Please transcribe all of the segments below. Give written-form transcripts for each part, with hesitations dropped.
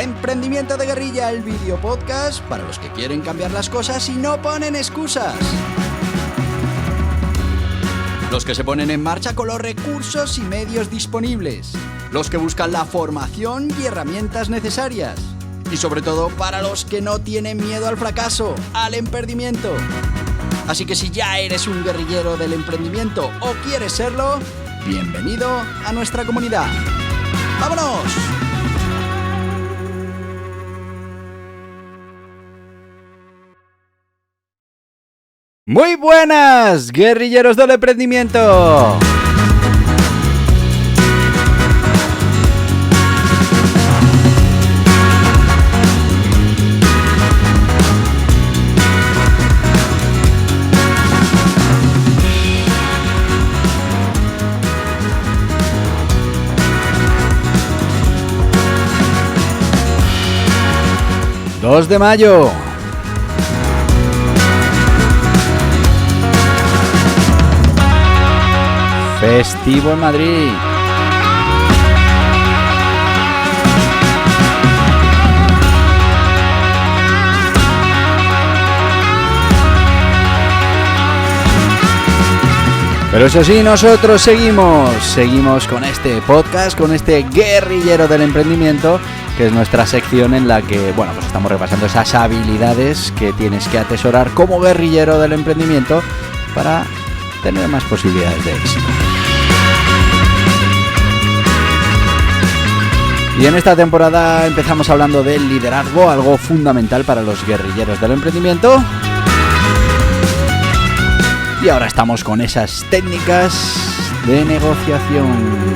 Emprendimiento de Guerrilla, el video podcast para los que quieren cambiar las cosas y no ponen excusas. Los que se ponen en marcha con los recursos y medios disponibles. Los que buscan la formación y herramientas necesarias. Y sobre todo para los que no tienen miedo al fracaso, al emprendimiento. Así que si ya eres un guerrillero del emprendimiento o quieres serlo, bienvenido a nuestra comunidad. ¡Vámonos! Muy buenas, guerrilleros del emprendimiento. ...2 de mayo... festivo en Madrid. Pero eso sí, nosotros seguimos con este podcast, con este guerrillero del emprendimiento, que es nuestra sección en la que, bueno, pues estamos repasando esas habilidades que tienes que atesorar como guerrillero del emprendimiento para tener más posibilidades de éxito. Y en esta temporada empezamos hablando del liderazgo, algo fundamental para los guerrilleros del emprendimiento. Y ahora estamos con esas técnicas de negociación.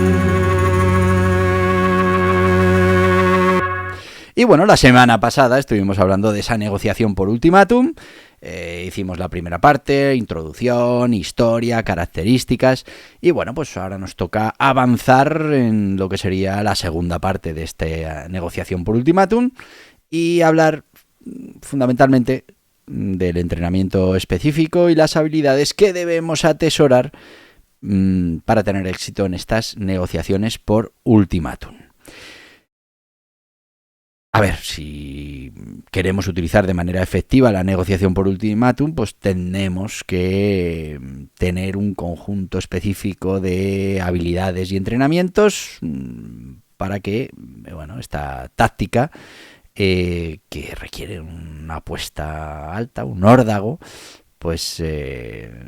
Y bueno, la semana pasada estuvimos hablando de esa negociación por ultimátum. Hicimos la primera parte, introducción, historia, características. Y bueno, pues ahora nos toca avanzar en lo que sería la segunda parte de esta negociación por ultimátum y hablar fundamentalmente del entrenamiento específico y las habilidades que debemos atesorar para tener éxito en estas negociaciones por ultimátum. A ver, si queremos utilizar de manera efectiva la negociación por ultimátum, pues tenemos que tener un conjunto específico de habilidades y entrenamientos para que, bueno, esta táctica que requiere una apuesta alta, un órdago, pues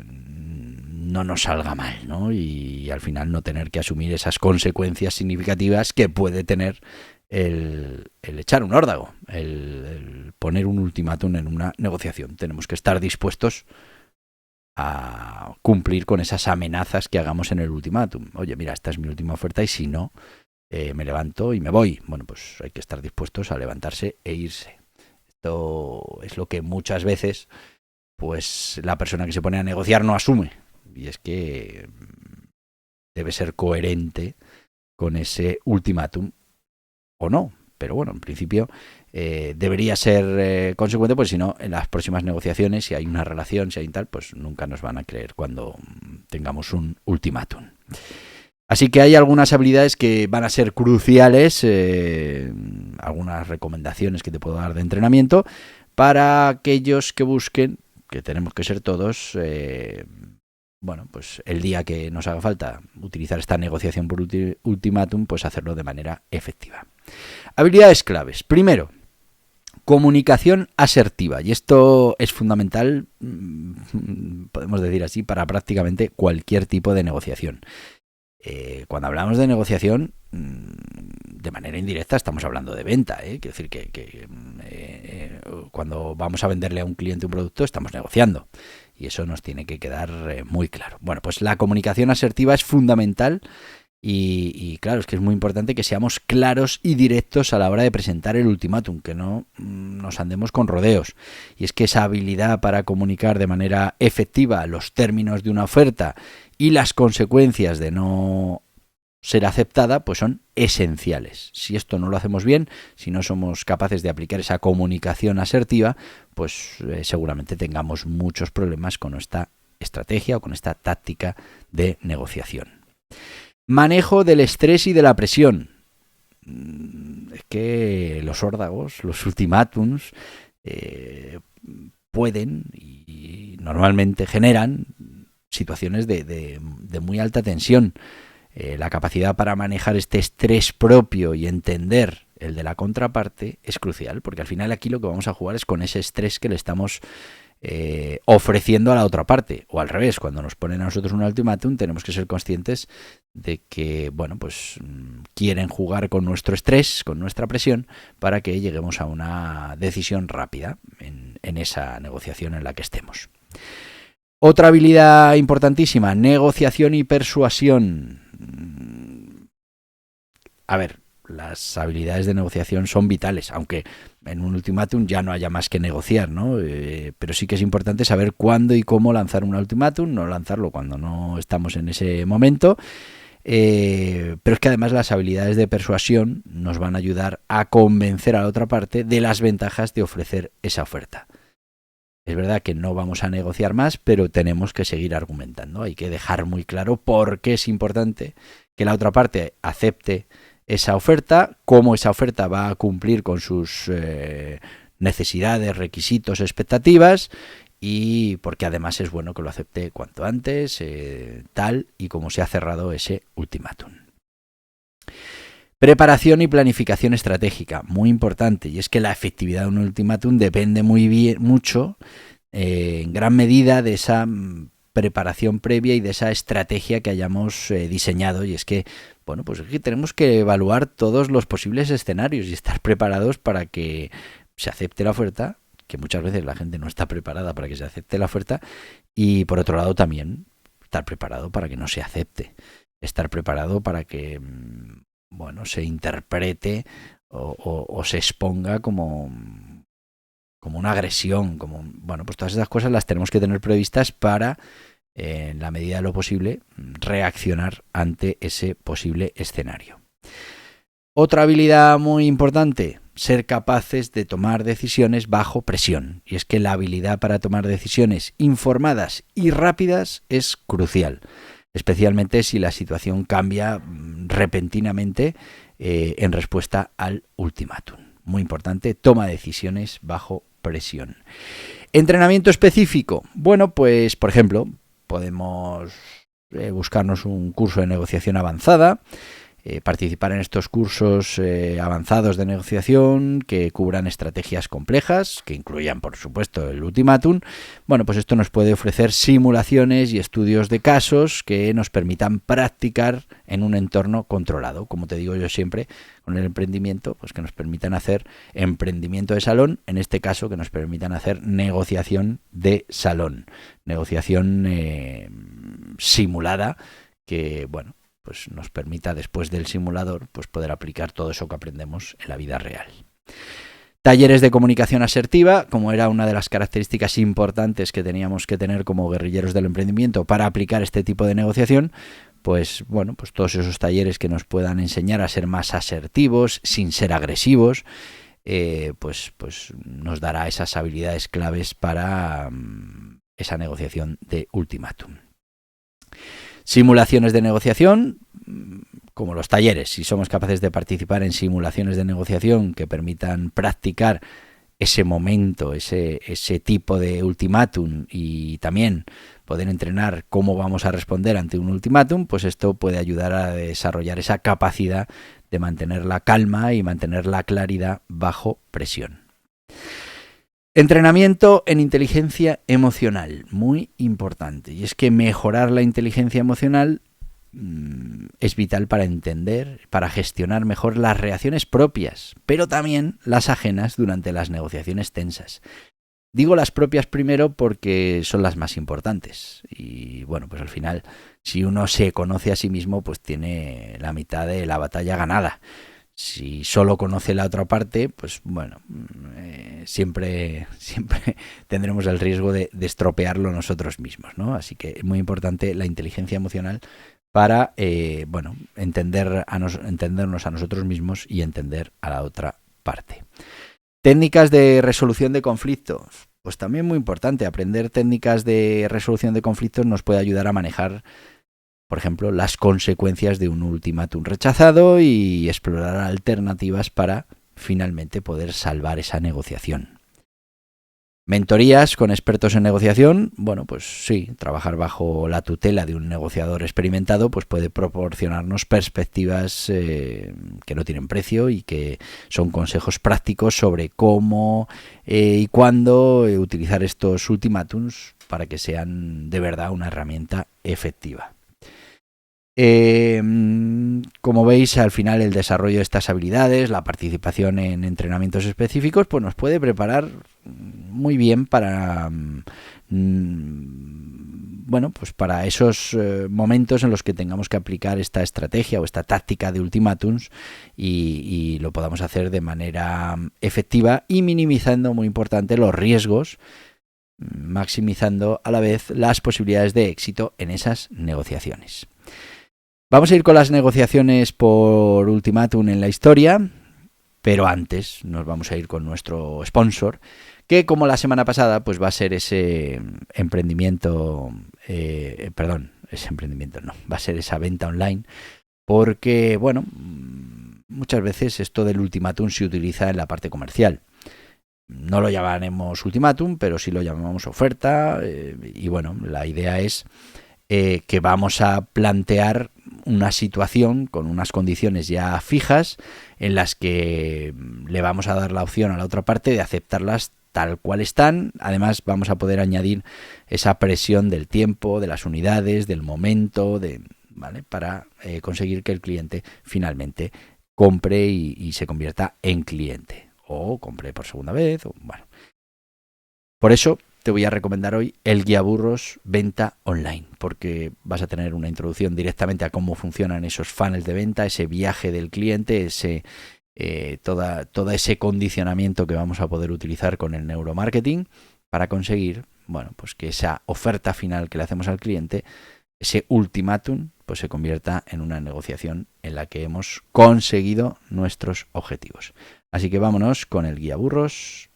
no nos salga mal, ¿no? Y al final no tener que asumir esas consecuencias significativas que puede tener el echar un órdago, el poner un ultimátum en una negociación. Tenemos que estar dispuestos a cumplir con esas amenazas que hagamos en el ultimátum. Oye, mira, esta es mi última oferta y si no, me levanto y me voy. Bueno, pues hay que estar dispuestos a levantarse e irse. Esto es lo que muchas veces pues la persona que se pone a negociar no asume. Y es que debe ser coherente con ese ultimátum o no, pero bueno, en principio debería ser consecuente, pues si no, en las próximas negociaciones, si hay una relación, si hay tal, pues nunca nos van a creer cuando tengamos un ultimátum. Así que hay algunas habilidades que van a ser cruciales, algunas recomendaciones que te puedo dar de entrenamiento para aquellos que busquen, que tenemos que ser todos, bueno, pues el día que nos haga falta utilizar esta negociación por ultimátum, pues hacerlo de manera efectiva. Habilidades claves. Primero, comunicación asertiva. Y esto es fundamental, podemos decir así, para prácticamente cualquier tipo de negociación. Cuando hablamos de negociación, de manera indirecta estamos hablando de venta. Quiero decir que cuando vamos a venderle a un cliente un producto, estamos negociando. Y eso nos tiene que quedar muy claro. Bueno, pues la comunicación asertiva es fundamental y claro, es que es muy importante que seamos claros y directos a la hora de presentar el ultimátum, que no nos andemos con rodeos. Y es que esa habilidad para comunicar de manera efectiva los términos de una oferta y las consecuencias de no ser aceptada, pues son esenciales. Si esto no lo hacemos bien, si no somos capaces de aplicar esa comunicación asertiva, pues seguramente tengamos muchos problemas con esta estrategia o con esta táctica de negociación. Manejo del estrés y de la presión. es que los órdagos, los ultimátums, pueden y normalmente generan situaciones de muy alta tensión. La capacidad para manejar este estrés propio y entender el de la contraparte es crucial, porque al final aquí lo que vamos a jugar es con ese estrés que le estamos ofreciendo a la otra parte, o al revés, cuando nos ponen a nosotros un ultimátum tenemos que ser conscientes de que, bueno, pues quieren jugar con nuestro estrés, con nuestra presión, para que lleguemos a una decisión rápida en esa negociación en la que estemos. Otra habilidad importantísima, negociación y persuasión. A ver, las habilidades de negociación son vitales, aunque en un ultimátum ya no haya más que negociar, ¿no? Pero sí que es importante saber cuándo y cómo lanzar un ultimátum, no lanzarlo cuando no estamos en ese momento. Pero es que además las habilidades de persuasión nos van a ayudar a convencer a la otra parte de las ventajas de ofrecer esa oferta. Es verdad que no vamos a negociar más, pero tenemos que seguir argumentando. Hay que dejar muy claro por qué es importante que la otra parte acepte esa oferta, cómo esa oferta va a cumplir con sus necesidades, requisitos, expectativas, y porque además es bueno que lo acepte cuanto antes, tal y como se ha cerrado ese ultimátum. Preparación y planificación estratégica, muy importante, y es que la efectividad de un ultimátum depende mucho, en gran medida, de esa preparación previa y de esa estrategia que hayamos diseñado, y es que, bueno, pues aquí tenemos que evaluar todos los posibles escenarios y estar preparados para que se acepte la oferta, que muchas veces la gente no está preparada para que se acepte la oferta, y por otro lado también estar preparado para que no se acepte, estar preparado para que, bueno, se interprete o se exponga como una agresión, como, bueno, pues todas esas cosas las tenemos que tener previstas para, en la medida de lo posible, reaccionar ante ese posible escenario. Otra habilidad muy importante, ser capaces de tomar decisiones bajo presión. Y es que la habilidad para tomar decisiones informadas y rápidas es crucial, especialmente si la situación cambia repentinamente en respuesta al ultimátum. Muy importante, toma decisiones bajo presión. Entrenamiento específico. Bueno, pues por ejemplo, podemos buscarnos un curso de negociación avanzada, participar en estos cursos avanzados de negociación que cubran estrategias complejas, que incluyan, por supuesto, el ultimátum. Bueno, pues esto nos puede ofrecer simulaciones y estudios de casos que nos permitan practicar en un entorno controlado. Como te digo yo siempre, con el emprendimiento, pues que nos permitan hacer emprendimiento de salón, en este caso que nos permitan hacer negociación de salón, negociación simulada, que, bueno, pues nos permita después del simulador pues poder aplicar todo eso que aprendemos en la vida real. Talleres de comunicación asertiva, como era una de las características importantes que teníamos que tener como guerrilleros del emprendimiento para aplicar este tipo de negociación, pues bueno, pues todos esos talleres que nos puedan enseñar a ser más asertivos sin ser agresivos, pues nos dará esas habilidades claves para esa negociación de ultimátum. Simulaciones de negociación, como los talleres. Si somos capaces de participar en simulaciones de negociación que permitan practicar ese momento, ese tipo de ultimátum, y también poder entrenar cómo vamos a responder ante un ultimátum, pues esto puede ayudar a desarrollar esa capacidad de mantener la calma y mantener la claridad bajo presión. Entrenamiento en inteligencia emocional, muy importante. Y es que mejorar la inteligencia emocional es vital para entender, para gestionar mejor las reacciones propias, pero también las ajenas durante las negociaciones tensas. Digo las propias primero porque son las más importantes. Y bueno, pues al final, si uno se conoce a sí mismo, pues tiene la mitad de la batalla ganada. Si solo conoce la otra parte, pues bueno, siempre tendremos el riesgo de estropearlo nosotros mismos, ¿no? Así que es muy importante la inteligencia emocional para, bueno, entendernos a nosotros mismos y entender a la otra parte. Técnicas de resolución de conflictos. Pues también muy importante, aprender técnicas de resolución de conflictos nos puede ayudar a manejar por ejemplo, las consecuencias de un ultimátum rechazado y explorar alternativas para finalmente poder salvar esa negociación. Mentorías con expertos en negociación, bueno, pues sí, trabajar bajo la tutela de un negociador experimentado pues puede proporcionarnos perspectivas que no tienen precio y que son consejos prácticos sobre cómo y cuándo utilizar estos ultimátums para que sean de verdad una herramienta efectiva. Como veis, al final el desarrollo de estas habilidades, la participación en entrenamientos específicos, pues nos puede preparar muy bien para bueno, pues para esos momentos en los que tengamos que aplicar esta estrategia o esta táctica de ultimátums y lo podamos hacer de manera efectiva y minimizando, muy importante, los riesgos, maximizando a la vez las posibilidades de éxito en esas negociaciones. Vamos a ir con las negociaciones por ultimátum en la historia, pero antes nos vamos a ir con nuestro sponsor, que como la semana pasada pues va a ser ese emprendimiento, va a ser esa venta online, porque bueno, muchas veces esto del ultimátum se utiliza en la parte comercial. No lo llamaremos ultimátum, pero sí lo llamamos oferta y bueno, la idea es que vamos a plantear una situación con unas condiciones ya fijas en las que le vamos a dar la opción a la otra parte de aceptarlas tal cual están. Además vamos a poder añadir esa presión del tiempo, de las unidades, del momento, ¿vale? Para conseguir que el cliente finalmente compre y se convierta en cliente o compre por segunda vez. Bueno. Por eso te voy a recomendar hoy el guía burros Venta Online, porque vas a tener una introducción directamente a cómo funcionan esos funnels de venta, ese viaje del cliente, todo ese condicionamiento que vamos a poder utilizar con el neuromarketing para conseguir, bueno, pues que esa oferta final que le hacemos al cliente, ese ultimátum, pues se convierta en una negociación en la que hemos conseguido nuestros objetivos. Así que vámonos con el guía burros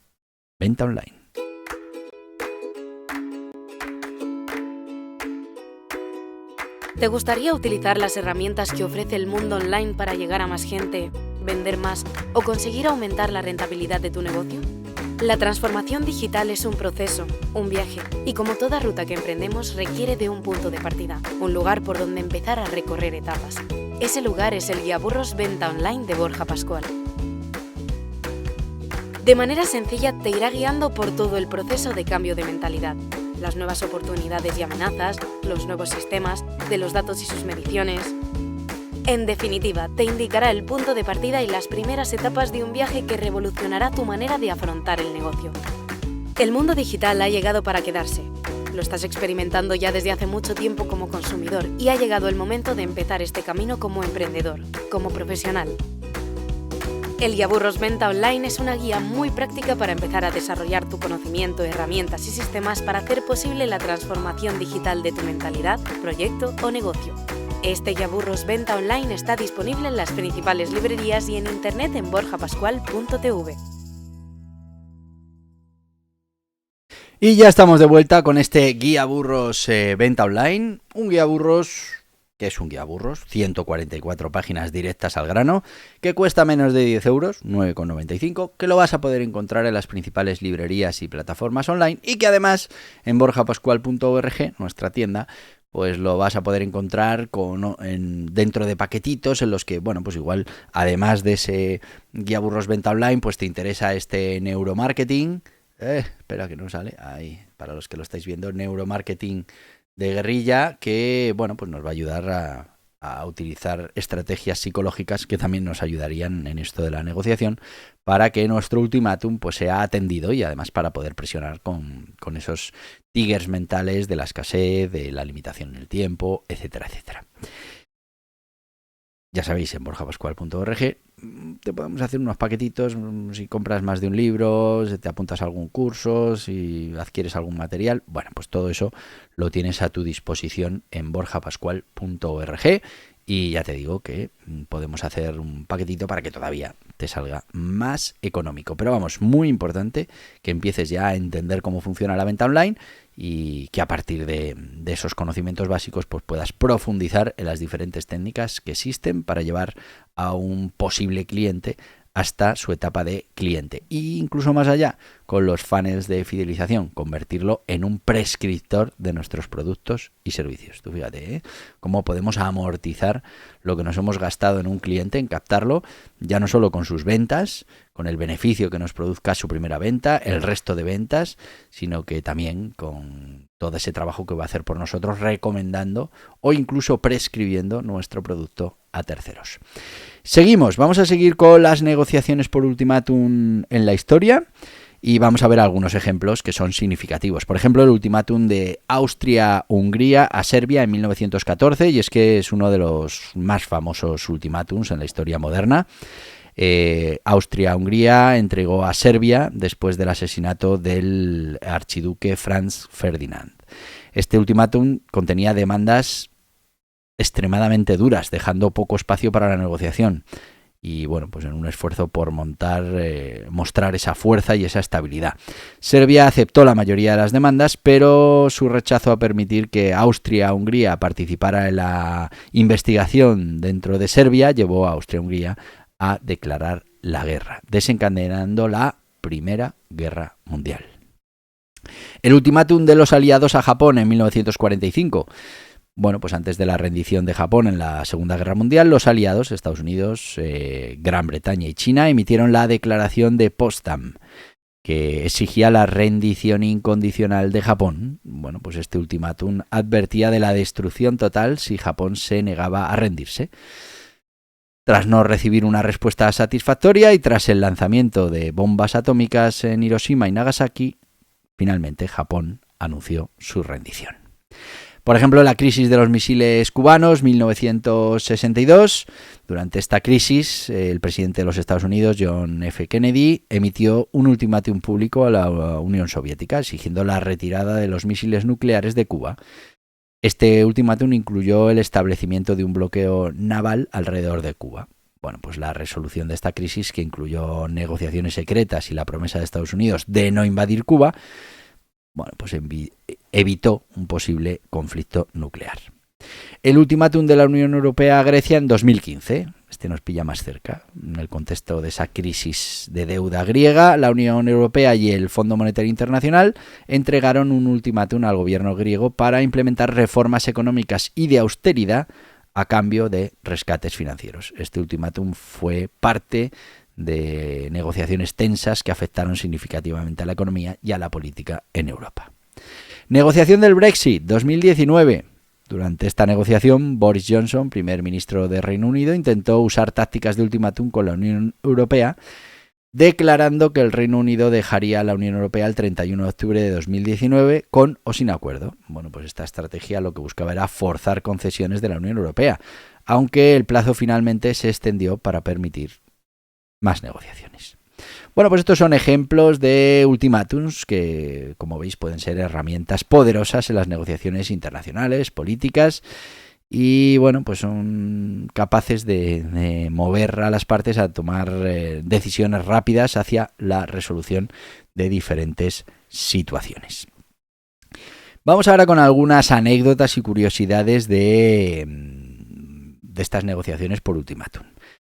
Venta Online. ¿Te gustaría utilizar las herramientas que ofrece el mundo online para llegar a más gente, vender más o conseguir aumentar la rentabilidad de tu negocio? La transformación digital es un proceso, un viaje, y como toda ruta que emprendemos requiere de un punto de partida, un lugar por donde empezar a recorrer etapas. Ese lugar es el guía burros Venta Online de Borja Pascual. De manera sencilla te irá guiando por todo el proceso de cambio de mentalidad, las nuevas oportunidades y amenazas, los nuevos sistemas, de los datos y sus mediciones. En definitiva, te indicará el punto de partida y las primeras etapas de un viaje que revolucionará tu manera de afrontar el negocio. El mundo digital ha llegado para quedarse. Lo estás experimentando ya desde hace mucho tiempo como consumidor y ha llegado el momento de empezar este camino como emprendedor, como profesional. El guía burros Venta Online es una guía muy práctica para empezar a desarrollar tu conocimiento, herramientas y sistemas para hacer posible la transformación digital de tu mentalidad, proyecto o negocio. Este guía burros Venta Online está disponible en las principales librerías y en internet en borjapascual.tv. Y ya estamos de vuelta con este guía burros Venta Online, un guía burros que es un guía burros, 144 páginas directas al grano, que cuesta menos de 10 euros, 9,95, que lo vas a poder encontrar en las principales librerías y plataformas online y que además en borjapascual.org, nuestra tienda, pues lo vas a poder encontrar dentro de paquetitos en los que, bueno, pues igual, además de ese guía burros Venta Online, pues te interesa este neuromarketing, espera que no sale, ahí, para los que lo estáis viendo, neuromarketing de guerrilla, que bueno, pues nos va a ayudar a utilizar estrategias psicológicas que también nos ayudarían en esto de la negociación para que nuestro ultimátum pues sea atendido y además para poder presionar con esos triggers mentales de la escasez, de la limitación en el tiempo, etcétera, etcétera. Ya sabéis, en borjapascual.org te podemos hacer unos paquetitos si compras más de un libro, si te apuntas a algún curso, si adquieres algún material. Bueno, pues todo eso lo tienes a tu disposición en borjapascual.org Y ya te digo que podemos hacer un paquetito para que todavía te salga más económico. Pero vamos, muy importante que empieces ya a entender cómo funciona la venta online y que a partir de esos conocimientos básicos pues puedas profundizar en las diferentes técnicas que existen para llevar a un posible cliente hasta su etapa de cliente. E incluso más allá, con los funnels de fidelización, convertirlo en un prescriptor de nuestros productos y servicios. Tú fíjate, cómo podemos amortizar lo que nos hemos gastado en un cliente, en captarlo, ya no solo con sus ventas, con el beneficio que nos produzca su primera venta, el resto de ventas, sino que también con todo ese trabajo que va a hacer por nosotros, recomendando o incluso prescribiendo nuestro producto a terceros. Seguimos, vamos a seguir con las negociaciones por ultimátum en la historia y vamos a ver algunos ejemplos que son significativos. Por ejemplo, el ultimátum de Austria-Hungría a Serbia en 1914, y es que es uno de los más famosos ultimátums en la historia moderna. Austria-Hungría entregó a Serbia después del asesinato del archiduque Franz Ferdinand. Este ultimátum contenía demandas extremadamente duras, dejando poco espacio para la negociación. Y bueno, pues en un esfuerzo por mostrar esa fuerza y esa estabilidad. Serbia aceptó la mayoría de las demandas, pero su rechazo a permitir que Austria-Hungría participara en la investigación dentro de Serbia llevó a Austria-Hungría a declarar la guerra, desencadenando la Primera Guerra Mundial. El ultimátum de los aliados a Japón en 1945. Bueno, pues antes de la rendición de Japón en la Segunda Guerra Mundial, los aliados, Estados Unidos, Gran Bretaña y China, emitieron la Declaración de Potsdam, que exigía la rendición incondicional de Japón. Bueno, pues este ultimátum advertía de la destrucción total si Japón se negaba a rendirse. Tras no recibir una respuesta satisfactoria y tras el lanzamiento de bombas atómicas en Hiroshima y Nagasaki, finalmente Japón anunció su rendición. Por ejemplo, la crisis de los misiles cubanos, 1962. Durante esta crisis, el presidente de los Estados Unidos, John F. Kennedy, emitió un ultimátum público a la Unión Soviética, exigiendo la retirada de los misiles nucleares de Cuba. Este ultimátum incluyó el establecimiento de un bloqueo naval alrededor de Cuba. Bueno, pues la resolución de esta crisis, que incluyó negociaciones secretas y la promesa de Estados Unidos de no invadir Cuba, bueno, pues evitó un posible conflicto nuclear. El ultimátum de la Unión Europea a Grecia en 2015. Este nos pilla más cerca. En el contexto de esa crisis de deuda griega, la Unión Europea y el Fondo Monetario Internacional entregaron un ultimátum al gobierno griego para implementar reformas económicas y de austeridad a cambio de rescates financieros. Este ultimátum fue parte de negociaciones tensas que afectaron significativamente a la economía y a la política en Europa. Negociación del Brexit, 2019. Durante esta negociación, Boris Johnson, primer ministro de Reino Unido, intentó usar tácticas de ultimátum con la Unión Europea, declarando que el Reino Unido dejaría la Unión Europea el 31 de octubre de 2019 con o sin acuerdo. Bueno, pues esta estrategia lo que buscaba era forzar concesiones de la Unión Europea, aunque el plazo finalmente se extendió para permitir más negociaciones. Bueno, pues estos son ejemplos de ultimátums que, como veis, pueden ser herramientas poderosas en las negociaciones internacionales, políticas, y bueno, pues son capaces de mover a las partes a tomar decisiones rápidas hacia la resolución de diferentes situaciones. Vamos ahora con algunas anécdotas y curiosidades de estas negociaciones por ultimátum.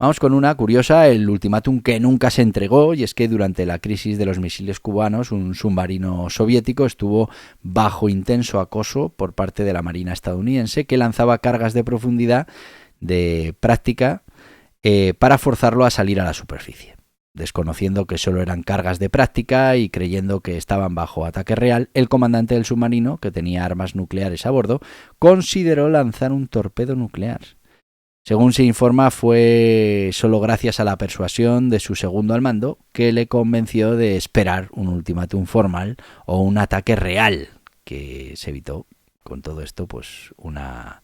Vamos con una curiosa, el ultimátum que nunca se entregó, y es que durante la crisis de los misiles cubanos, un submarino soviético estuvo bajo intenso acoso por parte de la Marina estadounidense, que lanzaba cargas de profundidad de práctica para forzarlo a salir a la superficie. Desconociendo que solo eran cargas de práctica y creyendo que estaban bajo ataque real, el comandante del submarino, que tenía armas nucleares a bordo, consideró lanzar un torpedo nuclear. Según se informa, fue solo gracias a la persuasión de su segundo al mando que le convenció de esperar un ultimátum formal o un ataque real, que se evitó con todo esto pues una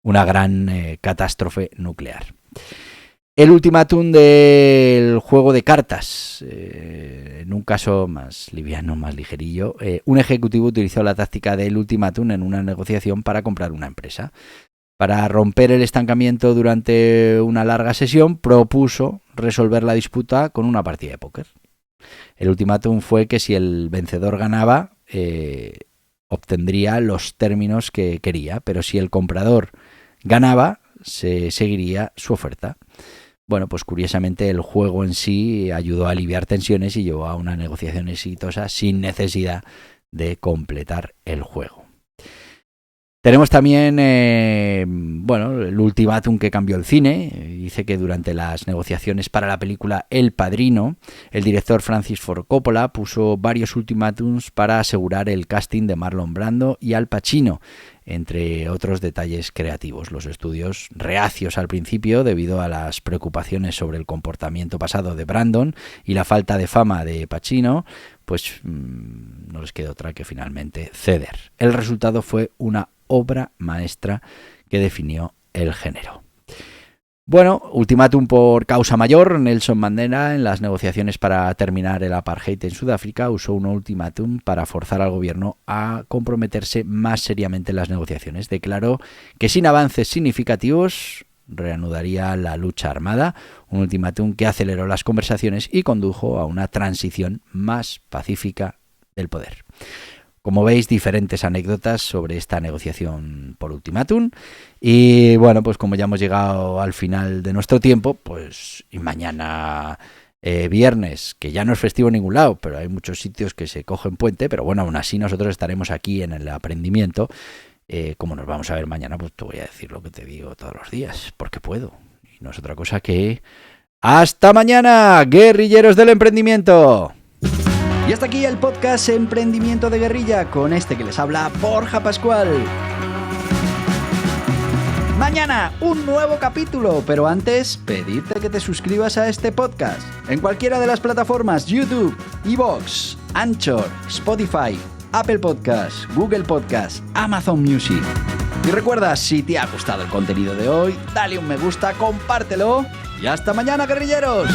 gran catástrofe nuclear. El ultimátum del juego de cartas, en un caso más liviano, más ligerillo, un ejecutivo utilizó la táctica del ultimátum en una negociación para comprar una empresa. Para romper el estancamiento durante una larga sesión, propuso resolver la disputa con una partida de póker. El ultimátum fue que si el vencedor ganaba, obtendría los términos que quería, pero si el comprador ganaba, se seguiría su oferta. Bueno, pues curiosamente el juego en sí ayudó a aliviar tensiones y llevó a una negociación exitosa sin necesidad de completar el juego. Tenemos también el ultimátum que cambió el cine. Dice que durante las negociaciones para la película El Padrino, el director Francis Ford Coppola puso varios ultimátums para asegurar el casting de Marlon Brando y Al Pacino, entre otros detalles creativos. Los estudios, reacios al principio debido a las preocupaciones sobre el comportamiento pasado de Brandon y la falta de fama de Pacino, pues no les quedó otra que finalmente ceder. El resultado fue una obra maestra que definió el género. Bueno, ultimátum por causa mayor. Nelson Mandela, en las negociaciones para terminar el apartheid en Sudáfrica, usó un ultimátum para forzar al gobierno a comprometerse más seriamente en las negociaciones. Declaró que sin avances significativos reanudaría la lucha armada, un ultimátum que aceleró las conversaciones y condujo a una transición más pacífica del poder. Como veis, diferentes anécdotas sobre esta negociación por ultimátum. Y bueno, pues como ya hemos llegado al final de nuestro tiempo, pues y mañana viernes, que ya no es festivo en ningún lado, pero hay muchos sitios que se cogen puente, pero bueno, aún así nosotros estaremos aquí en el aprendimiento. Como nos vamos a ver mañana, pues te voy a decir lo que te digo todos los días, porque puedo. Y no es otra cosa que... ¡Hasta mañana, guerrilleros del emprendimiento! Y hasta aquí el podcast Emprendimiento de Guerrilla, con este que les habla Borja Pascual. Mañana un nuevo capítulo, pero antes pedirte que te suscribas a este podcast en cualquiera de las plataformas YouTube, iVoox, Anchor, Spotify, Apple Podcasts, Google Podcasts, Amazon Music. Y recuerda, si te ha gustado el contenido de hoy, dale un me gusta, compártelo y hasta mañana, guerrilleros.